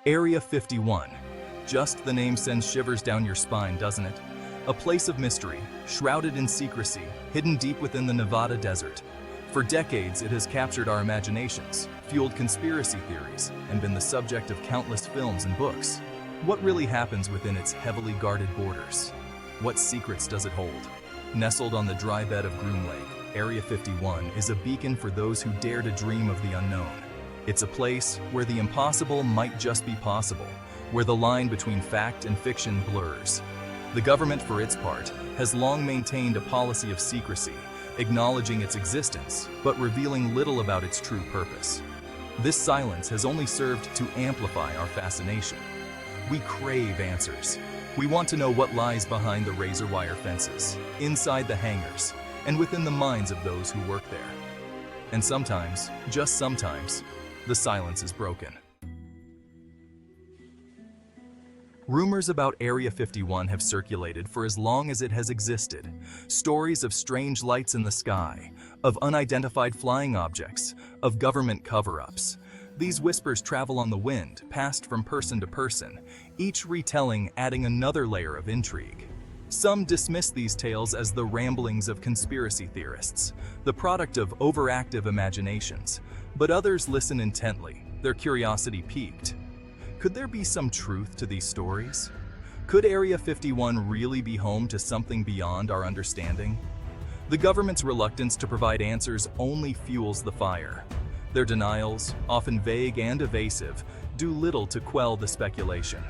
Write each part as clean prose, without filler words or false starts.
Area 51. Just the name sends shivers down your spine, doesn't it? A place of mystery, shrouded in secrecy, hidden deep within the Nevada desert. For decades, it has captured our imaginations, fueled conspiracy theories, and been the subject of countless films and books. What really happens within its heavily guarded borders? What secrets does it hold? Nestled on the dry bed of Groom Lake, Area 51 is a beacon for those who dare to dream of the unknown. It's a place where the impossible might just be possible, where the line between fact and fiction blurs. The government, for its part, has long maintained a policy of secrecy, acknowledging its existence, but revealing little about its true purpose. This silence has only served to amplify our fascination. We crave answers. We want to know what lies behind the razor wire fences, inside the hangars, and within the minds of those who work there. And sometimes, just sometimes, the silence is broken. Rumors about Area 51 have circulated for as long as it has existed. Stories of strange lights in the sky, of unidentified flying objects, of government cover-ups. These whispers travel on the wind, passed from person to person, each retelling adding another layer of intrigue. Some dismiss these tales as the ramblings of conspiracy theorists, the product of overactive imaginations, but others listen intently, their curiosity piqued. Could there be some truth to these stories? Could Area 51 really be home to something beyond our understanding? The government's reluctance to provide answers only fuels the fire. Their denials, often vague and evasive, do little to quell the speculation.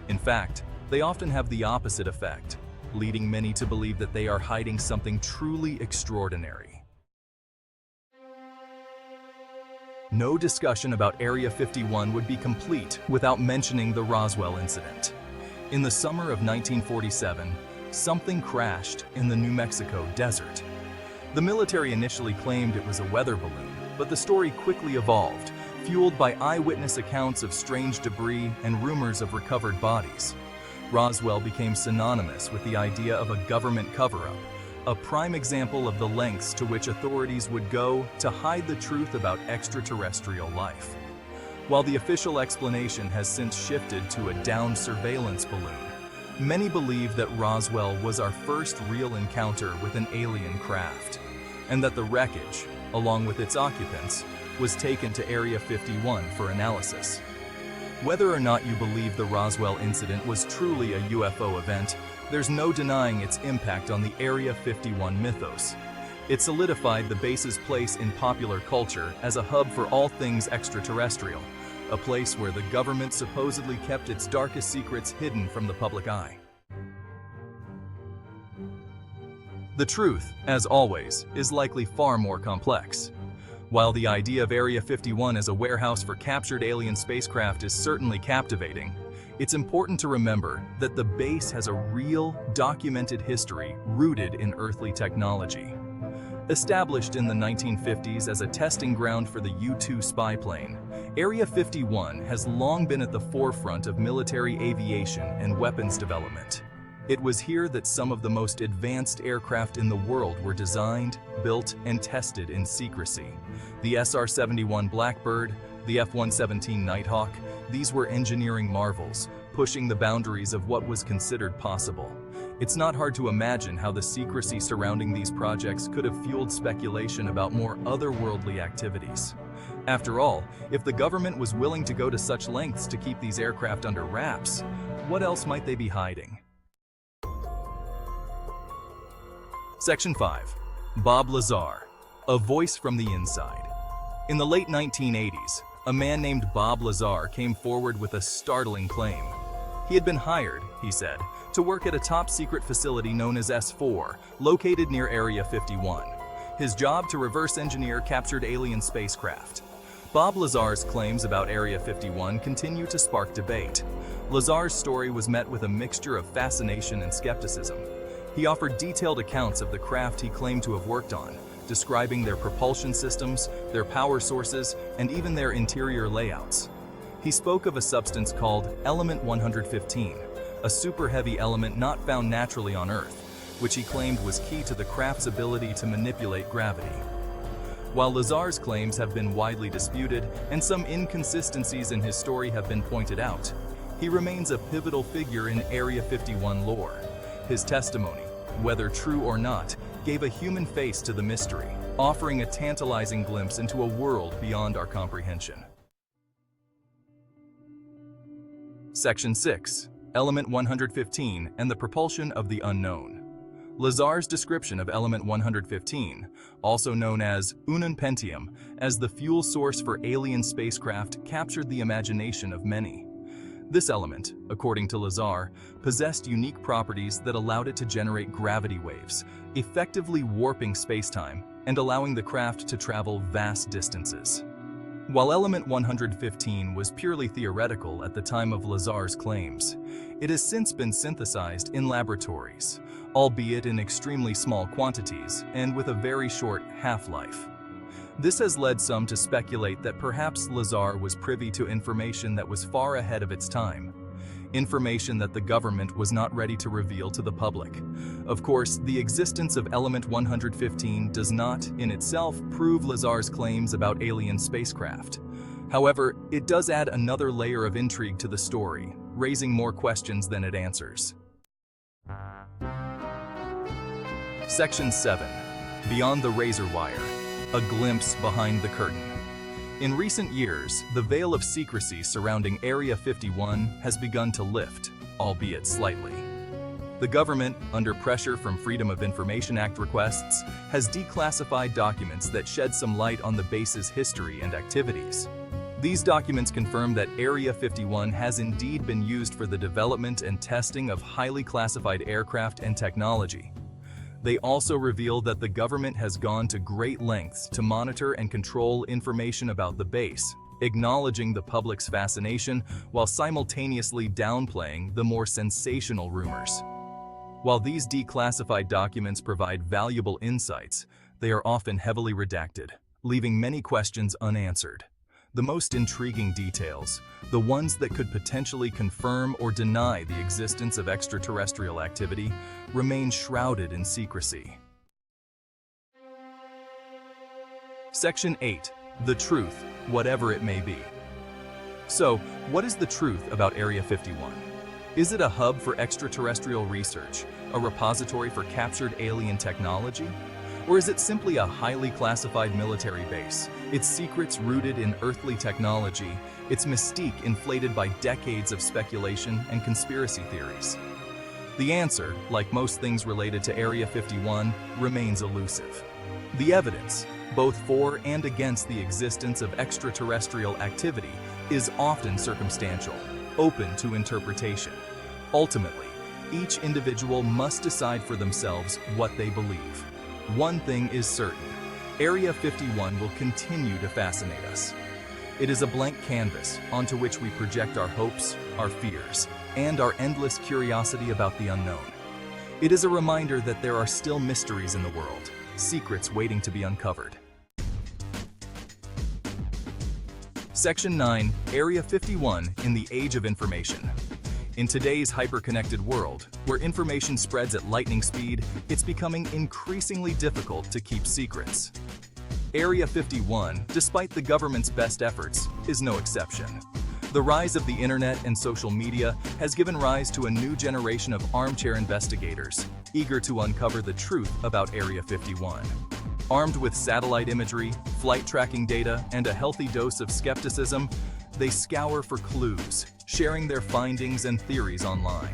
In fact, they often have the opposite effect, leading many to believe that they are hiding something truly extraordinary. No discussion about Area 51 would be complete without mentioning the Roswell incident. In the summer of 1947, something crashed in the New Mexico desert. The military initially claimed it was a weather balloon, but the story quickly evolved, fueled by eyewitness accounts of strange debris and rumors of recovered bodies. Roswell became synonymous with the idea of a government cover-up, a prime example of the lengths to which authorities would go to hide the truth about extraterrestrial life. While the official explanation has since shifted to a downed surveillance balloon, many believe that Roswell was our first real encounter with an alien craft, and that the wreckage, along with its occupants, was taken to Area 51 for analysis. Whether or not you believe the Roswell incident was truly a UFO event, there's no denying its impact on the Area 51 mythos. It solidified the base's place in popular culture as a hub for all things extraterrestrial, a place where the government supposedly kept its darkest secrets hidden from the public eye. The truth, as always, is likely far more complex. While the idea of Area 51 as a warehouse for captured alien spacecraft is certainly captivating, it's important to remember that the base has a real, documented history rooted in earthly technology. Established in the 1950s as a testing ground for the U-2 spy plane, Area 51 has long been at the forefront of military aviation and weapons development. It was here that some of the most advanced aircraft in the world were designed, built, and tested in secrecy. The SR-71 Blackbird, the F-117 Nighthawk, these were engineering marvels, pushing the boundaries of what was considered possible. It's not hard to imagine how the secrecy surrounding these projects could have fueled speculation about more otherworldly activities. After all, if the government was willing to go to such lengths to keep these aircraft under wraps, what else might they be hiding? Section 5. Bob Lazar, a voice from the inside. In the late 1980s, a man named Bob Lazar came forward with a startling claim. He had been hired, he said, to work at a top-secret facility known as S4, located near Area 51. His job to reverse engineer captured alien spacecraft. Bob Lazar's claims about Area 51 continue to spark debate. Lazar's story was met with a mixture of fascination and skepticism. He offered detailed accounts of the craft he claimed to have worked on, describing their propulsion systems, their power sources, and even their interior layouts. He spoke of a substance called Element 115, a super-heavy element not found naturally on Earth, which he claimed was key to the craft's ability to manipulate gravity. While Lazar's claims have been widely disputed and some inconsistencies in his story have been pointed out, he remains a pivotal figure in Area 51 lore. His testimony, whether true or not, gave a human face to the mystery, offering a tantalizing glimpse into a world beyond our comprehension. Section 6. Element 115 and the propulsion of the unknown. Lazar's description of element 115, also known as unum pentium, as the fuel source for alien spacecraft, captured the imagination of many. This element, according to Lazar, possessed unique properties that allowed it to generate gravity waves, effectively warping spacetime and allowing the craft to travel vast distances. While element 115 was purely theoretical at the time of Lazar's claims, it has since been synthesized in laboratories, albeit in extremely small quantities and with a very short half-life. This has led some to speculate that perhaps Lazar was privy to information that was far ahead of its time, information that the government was not ready to reveal to the public. Of course, the existence of element 115 does not, in itself, prove Lazar's claims about alien spacecraft. However, it does add another layer of intrigue to the story, raising more questions than it answers. Section 7. Beyond the razor wire. A glimpse behind the curtain. In recent years, the veil of secrecy surrounding Area 51 has begun to lift, albeit slightly. The government, under pressure from Freedom of Information Act requests, has declassified documents that shed some light on the base's history and activities. These documents confirm that Area 51 has indeed been used for the development and testing of highly classified aircraft and technology. They also reveal that the government has gone to great lengths to monitor and control information about the base, acknowledging the public's fascination while simultaneously downplaying the more sensational rumors. While these declassified documents provide valuable insights, they are often heavily redacted, leaving many questions unanswered. The most intriguing details, the ones that could potentially confirm or deny the existence of extraterrestrial activity, remain shrouded in secrecy. Section 8. The truth, whatever it may be. So, what is the truth about Area 51? Is it a hub for extraterrestrial research, a repository for captured alien technology? Or is it simply a highly classified military base, its secrets rooted in earthly technology, its mystique inflated by decades of speculation and conspiracy theories? The answer, like most things related to Area 51, remains elusive. The evidence, both for and against the existence of extraterrestrial activity, is often circumstantial, open to interpretation. Ultimately, each individual must decide for themselves what they believe. One thing is certain, Area 51 will continue to fascinate us. It is a blank canvas onto which we project our hopes, our fears, and our endless curiosity about the unknown. It is a reminder that there are still mysteries in the world, secrets waiting to be uncovered. Section 9. Area 51 in the Age of Information. In today's hyper-connected world, where information spreads at lightning speed, it's becoming increasingly difficult to keep secrets. Area 51, despite the government's best efforts, is no exception. The rise of the internet and social media has given rise to a new generation of armchair investigators, eager to uncover the truth about Area 51. Armed with satellite imagery, flight tracking data, and a healthy dose of skepticism, they scour for clues, sharing their findings and theories online.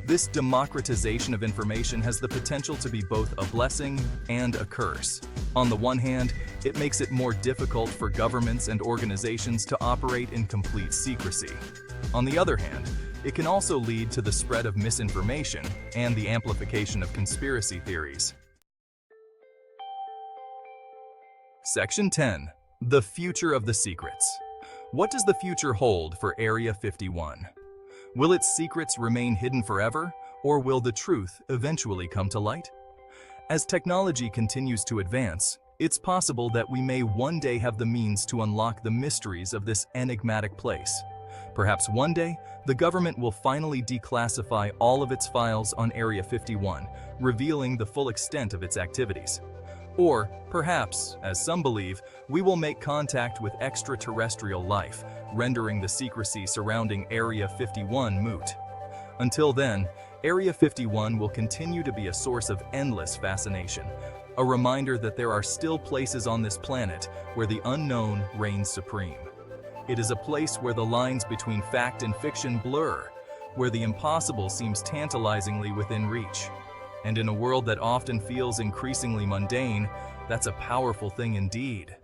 This democratization of information has the potential to be both a blessing and a curse. On the one hand, it makes it more difficult for governments and organizations to operate in complete secrecy. On the other hand, it can also lead to the spread of misinformation and the amplification of conspiracy theories. Section 10. The future of the secrets. What does the future hold for Area 51? Will its secrets remain hidden forever, or will the truth eventually come to light? As technology continues to advance, it's possible that we may one day have the means to unlock the mysteries of this enigmatic place. Perhaps one day, the government will finally declassify all of its files on Area 51, revealing the full extent of its activities. Or, perhaps, as some believe, we will make contact with extraterrestrial life, rendering the secrecy surrounding Area 51 moot. Until then, Area 51 will continue to be a source of endless fascination, a reminder that there are still places on this planet where the unknown reigns supreme. It is a place where the lines between fact and fiction blur, where the impossible seems tantalizingly within reach. And in a world that often feels increasingly mundane, that's a powerful thing indeed.